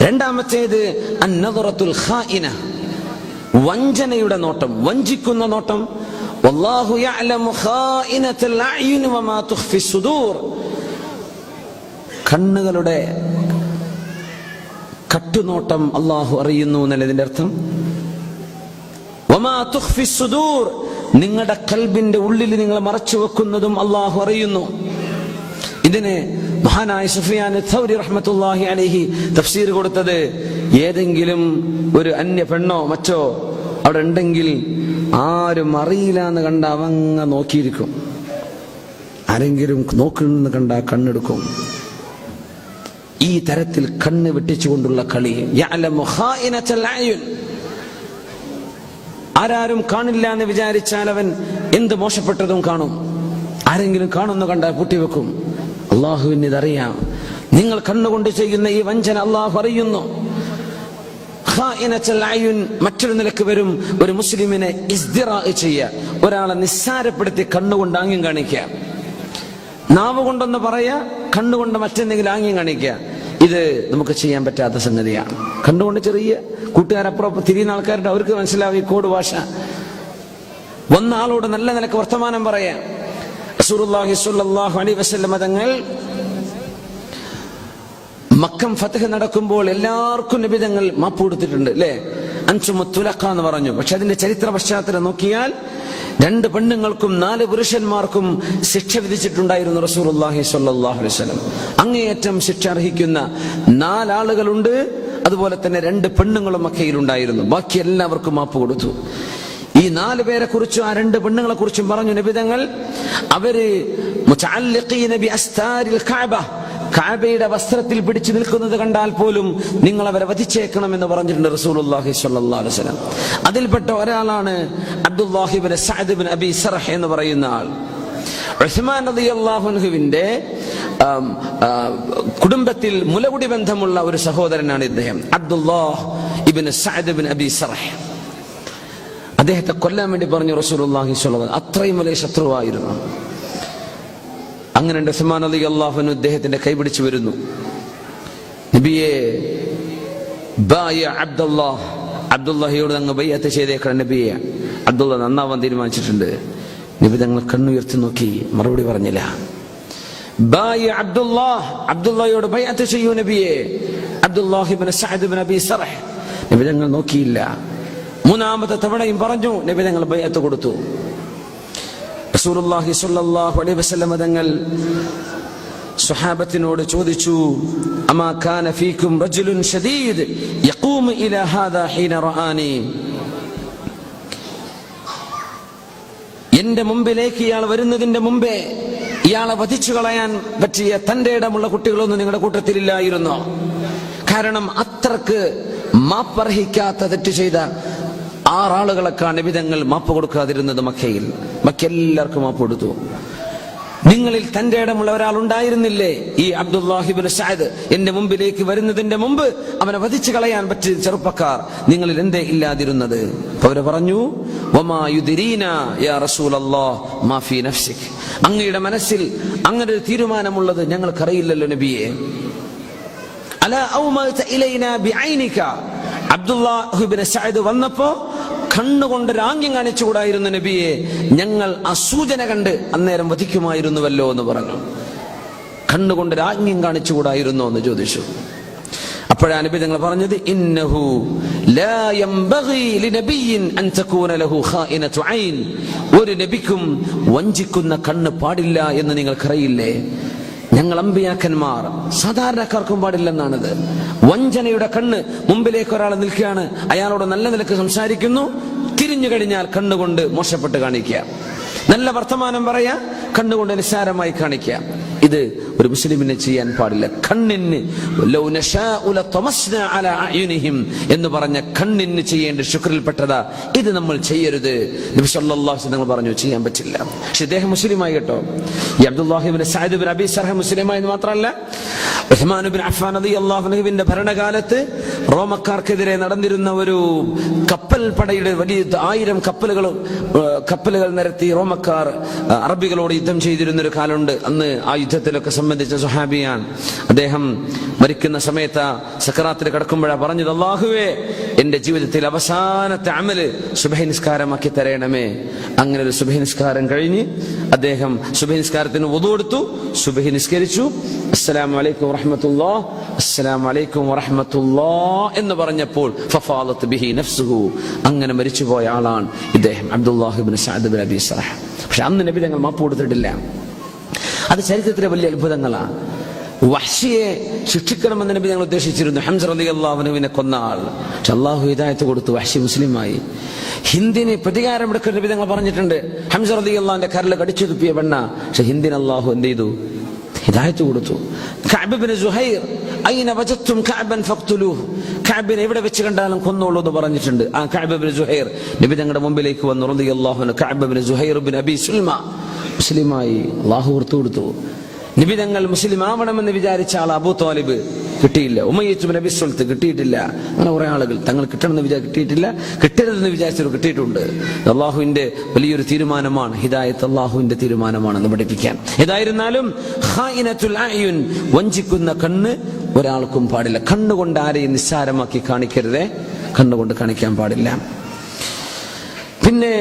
രണ്ടാമത്തേത് അന്നദറത്തുൽ ഖായിന, വഞ്ചനയുടെ നോട്ടം, വഞ്ചിക്കുന്ന നോട്ടം. വല്ലാഹു യഅലമു ഖായിനത്തൽ അഅ്യുൻ വമാ തുഖ്ഫി സുദൂർ. കണ്ണുകളുടെ കട്ടുനോട്ടം അല്ലാഹു അറിയുന്നു എന്നതിന്റെ അർത്ഥം. വമാ തുഖ്ഫി സുദൂർ, നിങ്ങളുടെ ഖൽബിന്റെ ഉള്ളിൽ നിങ്ങൾ മറച്ചു വെക്കുന്നതും അല്ലാഹു അറിയുന്നു. ഇതിന് മഹാനായ സുഫിയാൻ തൗരി റഹ്മത്തുള്ളാഹി അലൈഹി തഫ്സീർ കൊടുത്തത്, ഏതെങ്കിലും ഒരു അന്യ പെണ്ണോ മറ്റോ അവിടെ ഉണ്ടെങ്കിൽ ആരും അറിയില്ല എന്ന് കണ്ട അവങ്ങ നോക്കിയിരിക്കും. ആരെങ്കിലും നോക്കുന്നു കണ്ട കണ്ണെടുക്കും. ഈ തരത്തിൽ കണ്ണ് വെട്ടിച്ചുകൊണ്ടുള്ള കളി. യഅലമു ഖായിനത്തൽ അഅ്യുൻ, ആരാരും കാണില്ല എന്ന് വിചാരിച്ചാൽ അവൻ എന്ത് മോശപ്പെട്ടതും കാണും. ആരെങ്കിലും കാണുന്നു കണ്ടാൽ പൂട്ടിവെക്കും. അള്ളാഹുവിന് ഇതറിയാം. നിങ്ങൾ കണ്ണുകൊണ്ട് ചെയ്യുന്ന ഈ വഞ്ചന അള്ളാഹു അറിയുന്നു. ഖായിനത്തുൽ അയ്യുൻ മറ്റൊരു നിലക്ക് വരും. ഒരു മുസ്ലിമിനെ ഇസ്തിറാ ചെയ്യുക, ഒരാളെ നിസ്സാരപ്പെടുത്തി കണ്ണുകൊണ്ട് ആംഗ്യം കാണിക്കുക. നാവ് കൊണ്ടൊന്ന് പറയാ, കണ്ണുകൊണ്ട് മറ്റെന്തെങ്കിലും ആംഗ്യം കാണിക്കുക. ഇത് നമുക്ക് ചെയ്യാൻ പറ്റാത്ത സംഗതിയാണ്. കണ്ണുകൊണ്ട് ചെറിയ കൂട്ടുകാരപ്പുറം തിരിയുന്ന ആൾക്കാരുടെ അവർക്ക് മനസ്സിലാവും ഈ കോഡ് ഭാഷ. ഒന്നാളോട് നല്ല നിലക്ക് വർത്തമാനം പറയാം. റസൂലുള്ളാഹി സ്വല്ലല്ലാഹു അലൈഹി വസല്ലം തങ്ങൾ മക്കം ഫത്ഹ് നടക്കുമ്പോൾ എല്ലാവർക്കും നബി തങ്ങൾ മാപ്പ് കൊടുത്തിട്ടുണ്ട്, അല്ലേ? അൻസുമുത്തുലഖ എന്ന് പറഞ്ഞു. പക്ഷെ അതിന്റെ ചരിത്ര പശ്ചാത്തലം നോക്കിയാൽ 2 പെണ്ണുങ്ങൾക്കും 4 പുരുഷന്മാർക്കും ശിക്ഷ വിധിച്ചിട്ടുണ്ടായിരുന്നു റസൂലുള്ളാഹി സ്വല്ലല്ലാഹു അലൈഹി വസല്ലം. അങ്ങേയറ്റം ശിക്ഷ അർഹിക്കുന്ന 4 ആളുകളുണ്ട്. അതുപോലെ തന്നെ 2 പെണ്ണുങ്ങളും മക്കയിലുണ്ടായിരുന്നു. ബാക്കി എല്ലാവർക്കും മാപ്പ് കൊടുത്തു. ഈ 4 പേരെ കുറിച്ചും ആ 2 പെണ്ണുങ്ങളെ കുറിച്ചും പറഞ്ഞു നബി തങ്ങൾ. അവര് മുതഅല്ലിഖീന ബി അസ്താരിൽ കഅബ, കഅബയുടെ വസ്ത്രത്തിൽ പിടിച്ചു നിൽക്കുന്നത് കണ്ടാൽ പോലും നിങ്ങൾ അവരെ വധിച്ചേക്കണം എന്ന് പറഞ്ഞിട്ടുണ്ട് റസൂലുള്ളാഹി സ്വല്ലല്ലാഹു അലൈഹി വസല്ലം. അതിൽപ്പെട്ട ഒരാളാണ് Abdullahi ibn Saad ibn Abi സർഹ് എന്ന് പറയുന്ന ആൾ. ഉസ്മാൻ റളിയല്ലാഹു അൻഹുവിന്റെ കുടുംബത്തിൽ മുലകുടി ബന്ധമുള്ള ഒരു സഹോദരനാണ് ഇദ്ദേഹം, Abdullah Ibnu Saad ibn Abi സർഹ്. അദ്ദേഹത്തെ കൊല്ലാൻ വേണ്ടി പറഞ്ഞു റസൂലുള്ളാഹി സ്വല്ലല്ലാഹു അലൈഹി വസല്ലം. അത്രയും വലിയ ശത്രുവായിരുന്നു. അങ്ങനെ ഉസ്മാൻ റളിയല്ലാഹു അൻഹു അദ്ദേഹത്തിന്റെ കൈപിടിച്ചു വരുന്നു. നബിയെ ബായ അബ്ദുല്ലാഹ്, അബ്ദുല്ലാഹിയോട് അങ്ങ് ബൈഅത്ത് ചെയ്തേക്കണം നബിയെ. അബ്ദുള്ള നന്നാവാൻ തീരുമാനിച്ചിട്ടുണ്ട്. നബി തങ്ങൾ കണ്ണുയർത്തി നോക്കി, മറുപടി പറഞ്ഞില്ല. ബായ അബ്ദുല്ലാഹ്, അബ്ദുള്ളയോട് ബൈഅത്ത് ചെയ്യൂ നബിയെ. Abdullahi ibn Saad ibn Abi Sarh. നബി തങ്ങൾ നോക്കിയില്ല. 3ാമത്തെ തവണയും പറഞ്ഞു. നബി തങ്ങൾ ബൈഅത്ത് കൊടുത്തു. റസൂലുള്ളാഹി സ്വല്ലല്ലാഹു അലൈഹി വസല്ലം തങ്ങൾ സ്വഹാബത്തിനോട് ചോദിച്ചു, അമാ കാന ഫീകും റജുലുൻ ശദീദ് യഖൂമു ഇലാ ഹാദാ ഹീന റആനി. എന്റെ മുമ്പിലേക്ക് ഇയാൾ വരുന്നതിന്റെ മുമ്പേ ഇയാളെ വധിച്ചു കളയാൻ പറ്റിയ തന്റെ ഇടമുള്ള കുട്ടികളൊന്നും നിങ്ങളുടെ കൂട്ടത്തിലില്ലായിരുന്നോ? കാരണം അത്രക്ക് മാപ്പർഹിക്കാത്ത തെറ്റ് ചെയ്ത 6 ആളുകളൊക്കെയാണ് നബി തങ്ങൾ മാപ്പ് കൊടുക്കാതിരുന്നത് മക്കയിൽ. മക്കെല്ലാവർക്കും മാപ്പ് കൊടുത്തു. നിങ്ങളിൽ തന്റെ ഇടമുള്ള ഒരാൾ ഉണ്ടായിരുന്നില്ലേ, ഈ അബ്ദുല്ലാഹി ഇബ്നു സഅദ്? എന്റെ മുമ്പിലേക്ക് വരുന്നതിന്റെ മുമ്പ് അവനെ വധിച്ചു കളയാൻ പറ്റിയ ചെറുപ്പക്കാർ നിങ്ങളിൽ എന്തേ ഇല്ലാതിരുന്നത്? അവര് പറഞ്ഞു, വമാ യുദ്രീന യാ റസൂലല്ലാഹ് മാ ഫീ നഫ്സിക്, അങ്ങയുടെ മനസ്സിൽ അങ്ങനെ ഒരു തീരുമാനമുള്ളത് ഞങ്ങൾക്കറിയില്ലല്ലോ നബിയെ. അലാ ഔമത ഇലൈനാ ബിഐനിക, അബ്ദുല്ലാഹി ഇബ്നു സഅദ് വന്നപ്പോ കണ്ണുകൊണ്ട് ആംഗ്യം കാണിച്ചുകൂടായിരുന്നു നബിയെ? ഞങ്ങൾ ആ സൂചന കണ്ട് അന്നേരം വധിക്കുമായിരുന്നുവല്ലോ എന്ന് പറഞ്ഞു. കണ്ണുകൊണ്ട് ആംഗ്യം കാണിച്ചുകൂടായിരുന്നോ എന്ന് ചോദിച്ചു. അപ്പോഴാണ് നബി തങ്ങൾ പറഞ്ഞത്, ഇന്നഹു ലാ യംബഗി ലിനബിയ്യിൻ അൻ തകൂന ലഹു ഖായിനതു ഐൻ, ഒരു നബിക്കും വഞ്ചിക്കുന്ന കണ്ണ് പാടില്ല എന്ന് നിങ്ങൾക്കറിയില്ലേ? ഞങ്ങൾ അമ്പിയാക്കന്മാർ, സാധാരണക്കാർക്കും പാടില്ലെന്നാണിത്. വഞ്ചനയുടെ കണ്ണ്. മുമ്പിലേക്ക് ഒരാൾ നിൽക്കുകയാണ്, അയാളോട് നല്ല നിലക്ക് സംസാരിക്കുന്നു, തിരിഞ്ഞു കഴിഞ്ഞാൽ കണ്ണുകൊണ്ട് മോശപ്പെട്ട് കാണിക്കുക. നല്ല വർത്തമാനം പറയാ, കണ്ണുകൊണ്ട് നിസ്സാരമായി കാണിക്കുക. ഇത് ഒരു മുസ്ലിമിനെ ചെയ്യാൻ പാടില്ല. കണ്ണിന് ലൗ നശാഉ ലതമസ്നാ അലാ അയുനിഹിം എന്ന് പറഞ്ഞ കണ്ണിന് ചെയ്യേണ്ട ശുക്രിൽപ്പെട്ടതാ. ഇത് നമ്മൾ ചെയ്യരുത്. നബി സല്ലല്ലാഹു അലൈഹി വസല്ലം പറഞ്ഞു ചെയ്യാൻ പറ്റില്ല. പക്ഷെ ഇദ്ദേഹം മുസ്ലിമായി കേട്ടോ. ഈ Abdullahi ibn Saad ibn Abi സർഹ് മുസ്ലിമായി എന്ന് മാത്രമല്ല, ഉസ്മാൻ ഇബ്നു അഫ്ഫാൻ റളിയല്ലാഹു അൻഹുവിന്റെ ഭരണകാലത്ത് റോമക്കാർക്കെതിരെ നടന്നിരുന്ന ഒരു കപ്പൽ പടയുടെ വലിയ 1000 കപ്പലുകൾ നിരത്തി റോമക്കാർ അറബികളോട് യുദ്ധം ചെയ്തിരുന്ന ഒരു കാലമുണ്ട്. അന്ന് ആ യുദ്ധത്തിലൊക്കെ സംബന്ധിച്ച സ്വഹാബിയാണ്. അദ്ദേഹം മരിക്കുന്ന സമയത്ത് സക്കറാത്തിൽ കിടക്കുമ്പോഴാണ് പറഞ്ഞത്, അല്ലാഹുവേ, എന്റെ ജീവിതത്തിൽ അവസാനത്തെ അമല് സുബ്ഹി നിസ്കാരമാക്കി തരണമേ. അങ്ങനെ ഒരു സുബ്ഹി നിസ്കാരം കഴിഞ്ഞ് അദ്ദേഹം സുബ്ഹി നിസ്കാരത്തിന് വുദു എടുത്തു, സുബ്ഹി നിസ്കരിച്ചു. അസ്സലാമു അലൈക്കും വറഹ്മത്തുള്ളാഹ്, അസ്സലാമു അലൈക്കും വറഹ്മത്തുള്ളാഹ് എന്ന് പറഞ്ഞപ്പോൾ ഫഫാലത്ത് ബിഹി നഫ്സുഹു, അങ്ങനെ മരിച്ചുപോയ ആളാണ് ഇദ്ദേഹം, അബ്ദുല്ലാഹ് ഇബ്നു സഅദ് ഇബ്നു അബീ സറഹ. പക്ഷെ അന്ന് നബി തങ്ങൾ മാപ്പ് കൊടുത്തിട്ടില്ല. അത് ചരിത്രത്തിലെ വലിയ അത്ഭുതങ്ങളാണ്. വഹ്ശിയെ ശിക്ഷിക്കണമെന്ന് നബി തങ്ങൾ ഉദ്ദേശിച്ചിരുന്നു. ഹംസ റളിയല്ലാഹു അൻഹുവിനെ കൊന്ന ആൾ. പക്ഷെ അല്ലാഹു ഹിദായത്ത് കൊടുത്തു, വഹ്ശി മുസ്ലിമായി. ഹിന്ദിന് പ്രതികാരം എടുക്കുന്ന നബി തങ്ങൾ പറഞ്ഞിട്ടുണ്ട്. ഹംസ റളിയല്ലാഹുവിന്റെ കരൾ കടിച്ചു തുപ്പിയ പെണ്ണ, പക്ഷെ ഹിന്ദിന് അല്ലാഹു എന്ത് ചെയ്തു? ഹിദായത്ത് കൊടുത്തു. കഅബ് ഇബ്നു സുഹൈർ, ഐന വജദ്തും കഅബൻ ഫഖ്തുലൂഹു, കഅബിനെ എവിടെ വെച്ച് കണ്ടാലും കൊന്നോളൂ എന്ന് പറഞ്ഞിട്ടുണ്ട്. ആ കഅബ് ഇബ്നു സുഹൈർ നബി തങ്ങളുടെ മുമ്പിലേക്ക് വന്നു റളിയല്ലാഹു അൻഹു. കഅബ് ഇബ്നു സുഹൈർ ഇബ്നു അബീ സുൽമ മുസ്ലിമായി. അല്ലാഹു ഓർത്തു കൊടുത്തു. നബി തങ്ങൾ മുസ്ലിം ആവണമെന്ന് വിചാരിച്ച ആൾ അബൂ ത്വാലിബ് കിട്ടിയില്ല. ഉമയ്യത്ത് ഇബ്നു അബീ സുൽത്ത് കിട്ടിയിട്ടില്ല. അങ്ങനെ കുറെ ആളുകൾ തങ്ങൾ കിട്ടണമെന്ന് കിട്ടിയിട്ടില്ല, കിട്ടരുതെന്ന് വിചാരിച്ചവർ കിട്ടിയിട്ടുണ്ട്. അള്ളാഹുവിന്റെ വലിയൊരു തീരുമാനമാണ് ഹിദായത്ത്, അള്ളാഹുവിന്റെ തീരുമാനമാണെന്ന് പഠിപ്പിക്കാൻ. ഏതായിരുന്നാലും ഖായിനത്തുൽ അയുൻ, വഞ്ചിക്കുന്ന കണ്ണ് ഒരാൾക്കും പാടില്ല. കണ്ണുകൊണ്ട് ആരെയും നിസ്സാരമാക്കി കാണിക്കരുതേ, കണ്ണുകൊണ്ട് കാണിക്കാൻ പാടില്ല. പിന്നെ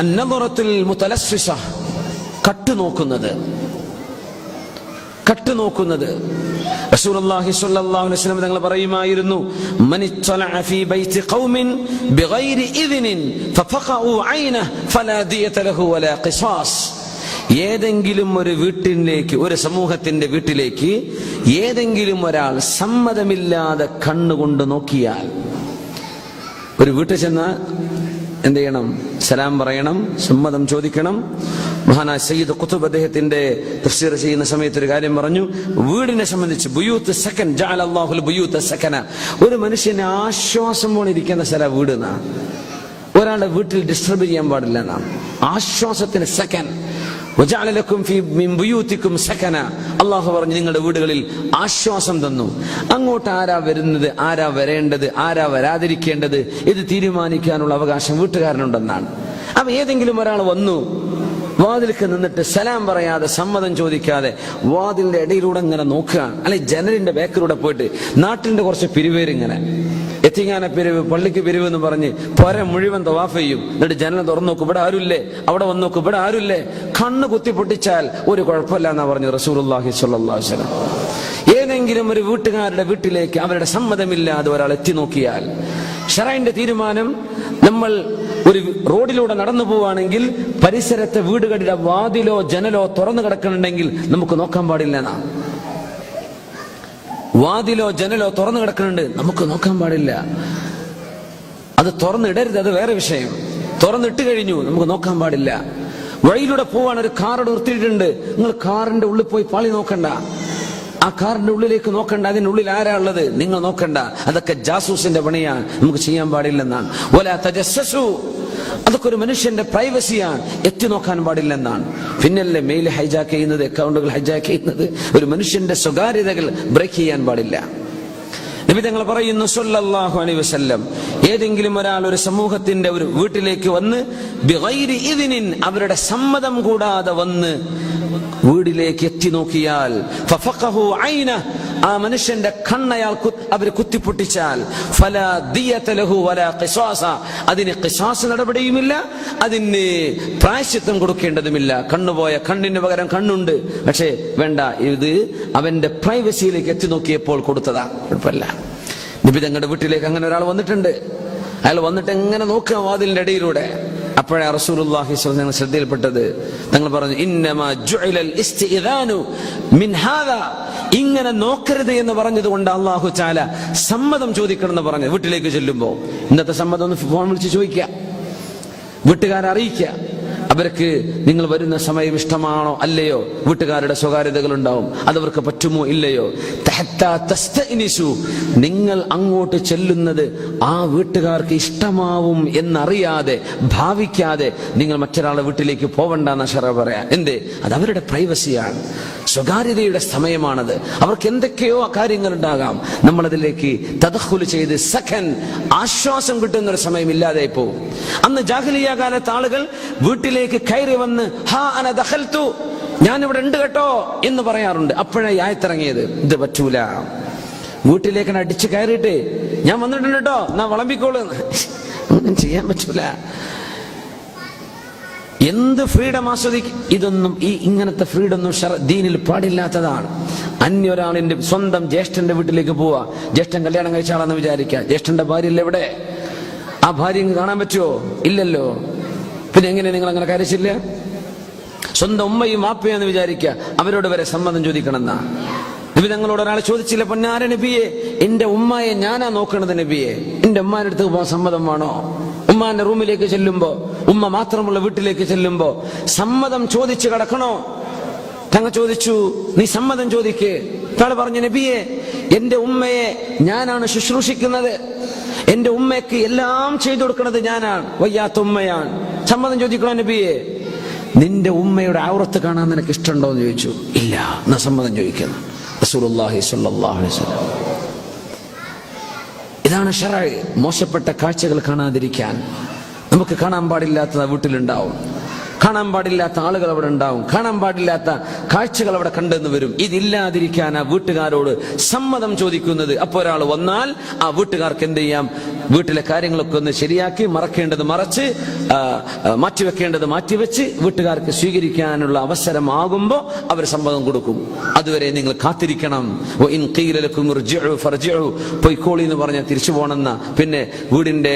അന്നദറത്തുൽ മുതലസ്സിസ, കട്ടുനോക്കുന്നത്. റസൂലുള്ളാഹി സ്വല്ലല്ലാഹു അലൈഹി വസല്ലം തങ്ങൾ പറയുമായിരുന്നു, മനിത്തലഅ ഫീ ബൈതി ഖൗമിൻ ബിഗൈരി ഇദ്നിൻ ഫഫഖഉ ഐനഹു ഫലാ ദിയത ലഹു വലാ ഖിസാസ്. ഏതെങ്കിലും ഒരു വീട്ടിലേക്ക്, ഒരു സമൂഹത്തിന്റെ വീട്ടിലേക്ക് ഏതെങ്കിലും ഒരാൾ സമ്മതമില്ലാതെ കണ്ണുകൊണ്ട് നോക്കിയാൽ, ഒരു വീട്ടിൽ ചെന്ന് എന്ത് ചെയ്യണം? സലാം പറയണം, സമ്മതം ചോദിക്കണം. മഹാനായ സയ്യിദ് ഖുതുബ് അദ്ദേഹത്തിന്റെ തഫ്സീർ ചെയ്യുന്ന സമയത്ത് ഒരു കാര്യം പറഞ്ഞു. വീടിനെ സംബന്ധിച്ച് ബുയൂത്ത് സക്കൻ, ജഅല അല്ലാഹുൽ ബുയൂത്ത സക്കന, ഒരു മനുഷ്യന് ആശ്വാസം പോലെ ഇരിക്കുന്ന സ്ഥലം വീട് എന്നാണ്. ഒരാളുടെ വീട്ടിൽ ഡിസ്റ്റർബ് ചെയ്യാൻ പാടില്ല എന്നാണ്. ആശ്വാസത്തിന് സക്കൻ. വജഅല ലക്കും ഫീ മിൻ ബുയൂതികും സകന, അല്ലാഹു പറഞ്ഞു നിങ്ങളുടെ വീടുകളിൽ ആശ്വാസം തന്നു. അങ്ങോട്ട് ആരാ വരുന്നത്, ആരാ വരേണ്ടത്, ആരാ വരാതിരിക്കേണ്ടത്, ഇത് തീരുമാനിക്കാനുള്ള അവകാശം വീട്ടുകാരനുണ്ടെന്നാണ്. അപ്പൊ ഏതെങ്കിലും ഒരാൾ വന്നു വാതിൽക്ക് നിന്നിട്ട് സലാം പറയാതെ, സമ്മതം ചോദിക്കാതെ വാതിലിന്റെ ഇടയിലൂടെ ഇങ്ങനെ നോക്കുകയാണ്, അല്ലെ ജനലിന്റെ ബാക്കിലൂടെ പോയിട്ട് നാട്ടിന്റെ കുറച്ച് പിരിവേരിങ്ങനെ, എത്തിങ്ങാന പിരിവ്, പള്ളിക്ക് പിരിവ് എന്ന് പറഞ്ഞ് പൊര മുഴുവൻ തവാഫ് ചെയ്യും. എന്നിട്ട് ജനൽ തുറന്നു നോക്കും, ഇവിടെ ആരുമില്ലേ, അവിടെ വന്ന് നോക്കും, ഇവിടെ ആരുമില്ലേ. കണ്ണ് കുത്തി പൊട്ടിച്ചാൽ ഒരു കുഴപ്പമില്ല എന്നാ പറഞ്ഞു റസൂലുള്ളാഹി സ്വല്ലല്ലാഹു അലൈഹി വസല്ലം. ഏതെങ്കിലും ഒരു വീട്ടുകാരുടെ വീട്ടിലേക്ക് അവരുടെ സമ്മതമില്ലാതെ ഒരാൾ എത്തി നോക്കിയാൽ, ശറഈന്റെ തീരുമാനം, നമ്മൾ ഒരു റോഡിലൂടെ നടന്നു പോവുകയാണെങ്കിൽ പരിസരത്തെ വീടുകളുടെ വാതിലോ ജനലോ തുറന്നു കിടക്കുന്നുണ്ടെങ്കിൽ നമുക്ക് നോക്കാൻ പാടില്ല എന്നാ. വാതിലോ ജനലോ തുറന്നു കിടക്കുന്നുണ്ട്, നമുക്ക് നോക്കാൻ പാടില്ല. അത് തുറന്നിടരുത്, അത് വേറെ വിഷയം. തുറന്നിട്ട് കഴിഞ്ഞു, നമുക്ക് നോക്കാൻ പാടില്ല. വഴിയിലൂടെ പോവാൻ ഒരു കാർ നിർത്തിയിട്ടുണ്ട്, നിങ്ങൾ കാറിന്റെ ഉള്ളിൽ പോയി പാളി നോക്കണ്ട. ആ കാറിന്റെ ഉള്ളിലേക്ക് നോക്കണ്ട, അതിനുള്ളിൽ ആരാ ഉള്ളത് നിങ്ങൾ നോക്കണ്ട. അതൊക്കെ ജാസൂസിന്റെ പണിയാണ്, നമുക്ക് ചെയ്യാൻ പാടില്ലെന്നാണ്. വലാ തജസ്സസു, അതൊക്കെ ഒരു മനുഷ്യന്റെ പ്രൈവസിയാണ്, എത്തി നോക്കാൻ പാടില്ലെന്നാണ്. പിന്നല്ലേ മെയിൽ ഹൈജാക്ക് ചെയ്യുന്നത്, അക്കൗണ്ടുകൾ ഹൈജാക്ക് ചെയ്യുന്നത്. ഒരു മനുഷ്യന്റെ സ്വകാര്യതകൾ ബ്രേക്ക് ചെയ്യാൻ പാടില്ല. നബി തങ്ങൾ പറയുന്നു സല്ലല്ലാഹു അലൈഹി വസല്ലം, ഏതെങ്കിലും ഒരാൾ ഒരു സമൂഹത്തിന്റെ ഒരു വീട്ടിലേക്ക് വന്ന് ബിഗൈരി ഇദ്നിൻ, അവരുടെ സമ്മതം കൂടാതെ വന്ന് വീടിലേക്ക് എത്തി നോക്കിയാൽ, ഫഫഖഹു ഐനഹു, ആ മനുഷ്യന്റെ കണ്ണയാൾ അവർ കുത്തിപ്പൊട്ടിച്ചാൽ, ഫലാ ദിയത ലഹു വലാ ഖിസാസ, അതിന് ഖിസാസ് നടപടിയുമില്ല, അതിന് പ്രായശ്ചിത്തം കൊടുക്കേണ്ടതുമില്ല. കണ്ണുപോയ കണ്ണിന് പകരം കണ്ണുണ്ട്, പക്ഷേ വേണ്ട, ഇത് അവന്റെ പ്രൈവസിയിലേക്ക് എത്തി നോക്കിയപ്പോൾ കൊടുത്തതാ, കുഴപ്പമില്ല. നബി തങ്ങളുടെ വീട്ടിലേക്ക് അങ്ങനെ ഒരാൾ വന്നിട്ടുണ്ട്. അയാൾ വന്നിട്ട് എങ്ങനെ നോക്കുക വാതിലിന്റെ ഇടയിലൂടെ. അപ്പോഴാ റസൂലുള്ളാഹി സ്വല്ലല്ലാഹു അലൈഹി വസല്ലം ശ്രദ്ധയിൽപ്പെട്ടത്. തങ്ങൾ പറഞ്ഞു, ഇന്നമാ ജുഇലൽ ഇസ്തിഇദാനു മിൻ ഹാദാ, ഇങ്ങനെ നോക്കരുത് എന്ന് പറഞ്ഞതുകൊണ്ട് അല്ലാഹു തആല സമ്മതം ചോദിക്കണം എന്ന് പറഞ്ഞു. വീട്ടിലേക്ക് ചെല്ലുമ്പോൾ ഇന്നത്തെ സമ്മതം ഒന്ന് ഫോൺ വിളിച്ച് ചോദിക്കുക, വീട്ടുകാരെ അറിയിക്കുക. അവർക്ക് നിങ്ങൾ വരുന്ന സമയം ഇഷ്ടമാണോ അല്ലയോ, വീട്ടുകാരുടെ സ്വകാര്യതകൾ ഉണ്ടാവും, അതവർക്ക് പറ്റുമോ ഇല്ലയോ. നിങ്ങൾ അങ്ങോട്ട് ചെല്ലുന്നത് ആ വീട്ടുകാർക്ക് ഇഷ്ടമാവും എന്നറിയാതെ, ഭാവിക്കാതെ നിങ്ങൾ മറ്റൊരാളുടെ വീട്ടിലേക്ക് പോവണ്ടെന്ന ശറഅ പറയാ. എന്തേ? അത് അവരുടെ പ്രൈവസിയാണ്. സ്വകാര്യതയുടെ സമയമാണത്. അവർക്ക് എന്തൊക്കെയോ കാര്യങ്ങൾ ഉണ്ടാകാം. നമ്മളതിലേക്ക് തദഖുല് ചെയ്ത് ആശ്വാസം കിട്ടുന്ന ഒരു സമയം ഇല്ലാതെ പോകും. അന്ന് ജാഹിലിയ്യ കാലത്ത് ആളുകൾ വീട്ടിലേക്ക് കയറി വന്ന് ഹാ അന ദഖൽതു, ഞാനിവിടെ ഉണ്ട് കേട്ടോ എന്ന് പറയാറുണ്ട്. അപ്പോഴേ ആയത്തിറങ്ങിയത് ഇത് പറ്റൂല. വീട്ടിലേക്ക് അടിച്ചു കയറിയിട്ട് ഞാൻ വന്നിട്ടുണ്ട് കേട്ടോ, ഞാൻ വിളമ്പിക്കോളൂ, ഒന്നും ചെയ്യാൻ പറ്റൂല. എന്ത് ഫ്രീഡം ആസ്വദിക്കും, ഇതൊന്നും ഇങ്ങനത്തെ ഫ്രീഡം ഒന്നും ദീനിൽ പാടില്ലാത്തതാണ്. അന്യൊരാളിന്റെ സ്വന്തം ജ്യേഷ്ഠന്റെ വീട്ടിലേക്ക് പോവാ, ജ്യേഷ്ഠൻ കല്യാണം കഴിച്ചാളെന്ന് വിചാരിക്കുക, ജ്യേഷ്ഠന്റെ ഭാര്യയല്ല എവിടെ, ആ ഭാര്യ കാണാൻ പറ്റുമോ? ഇല്ലല്ലോ. പിന്നെ എങ്ങനെ നിങ്ങൾ അങ്ങനെ കരച്ചില്ല? സ്വന്തം ഉമ്മയും വാപ്പയെന്ന് വിചാരിക്കുക, അവരോട് വരെ സമ്മതം ചോദിക്കണമെന്നാ നബി തങ്ങളോട് ഒരാൾ ചോദിച്ചില്ല, പൊന്നാര നബിയെ, എന്റെ ഉമ്മയെ ഞാനാ നോക്കണത് നബിയെ, എന്റെ ഉമ്മാന്റെ അടുത്ത് പോകാൻ സമ്മതം വേണോ? ഉമ്മാന്റെ റൂമിലേക്ക് ചെല്ലുമ്പോ, ഉമ്മ മാത്രമുള്ള വീട്ടിലേക്ക് ചെല്ലുമ്പോ സമ്മതം ചോദിച്ചു കിടക്കണോ? തങ്ങൾ ചോദിച്ചു, നീ സമ്മതം ചോദിക്ക്. താള് പറഞ്ഞു, നബിയെ, എന്റെ ഉമ്മയെ ഞാനാണ് ശുശ്രൂഷിക്കുന്നത്, എന്റെ ഉമ്മയ്ക്ക് എല്ലാം ചെയ്തു കൊടുക്കുന്നത് ഞാനാണ്, വയ്യാത്ത ഉമ്മയാണ്, സമ്മതം ചോദിക്കണോ നബിയെ? നിന്റെ ഉമ്മയുടെ ഔറത്ത് കാണാൻ നിനക്ക് ഇഷ്ടമുണ്ടോ എന്ന് ചോദിച്ചു. ഇല്ല, എന്നാ സമ്മതം ചോദിക്കുന്നു. റസൂലുള്ളാഹി സ്വല്ലല്ലാഹു അലൈഹി വസല്ലം. ഇതാണ് ശറഅ്. മോശപ്പെട്ട കാഴ്ചകൾ കാണാതിരിക്കാൻ. നമുക്ക് കാണാൻ പാടില്ലാത്ത വീട്ടിലുണ്ടാവും, കാണാൻ പാടില്ലാത്ത ആളുകൾ അവിടെ ഉണ്ടാവും, കാണാൻ പാടില്ലാത്ത കാഴ്ചകൾ അവിടെ കണ്ടെന്ന് വരും. ഇതില്ലാതിരിക്കാൻ ആ വീട്ടുകാരോട് സമ്മതം ചോദിക്കുന്നത്. അപ്പോൾ ഒരാൾ വന്നാൽ ആ വീട്ടുകാർക്ക് എന്ത് ചെയ്യാം? വീട്ടിലെ കാര്യങ്ങളൊക്കെ ഒന്ന് ശരിയാക്കി, മറക്കേണ്ടത് മറച്ച്, മാറ്റിവെക്കേണ്ടത് മാറ്റിവെച്ച് വീട്ടുകാർക്ക് സ്വീകരിക്കാനുള്ള അവസരമാകുമ്പോൾ അവർ സമ്മതം കൊടുക്കും. അതുവരെ നിങ്ങൾ കാത്തിരിക്കണം. പൊയ്ക്കോളി എന്ന് പറഞ്ഞാൽ തിരിച്ചു പോകണമെന്ന, പിന്നെ വീടിന്റെ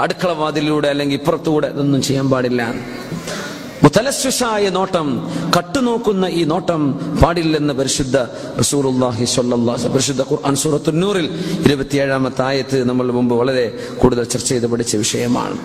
അടുക്കള വാതിലൂടെ അല്ലെങ്കിൽ ഇപ്പുറത്തൂടെ ഇതൊന്നും ചെയ്യാൻ പാടില്ല. മുതലസ്വിസായ നോട്ടം, കട്ടുനോക്കുന്ന ഈ നോട്ടം പാടില്ലെന്ന് പരിശുദ്ധ റസൂലുള്ളാഹി സ്വല്ലല്ലാഹു അലൈഹി വസല്ലം. പരിശുദ്ധ ഖുർആൻ സൂറത്തുൻ നൂറിൽ 27-ാമത്തെ ആയത്ത് നമ്മൾ മുമ്പ് വളരെ കൂടുതൽ ചർച്ച ചെയ്ത് പഠിച്ച വിഷയമാണ്.